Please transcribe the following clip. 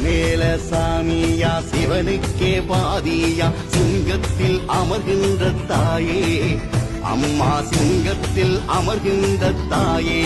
மேல சாமியா சிவனுக்கே பாதியா சிங்கத்தில் அமர்கின்ற தாயே அம்மா சிங்கத்தில் அமர்கின்ற தாயே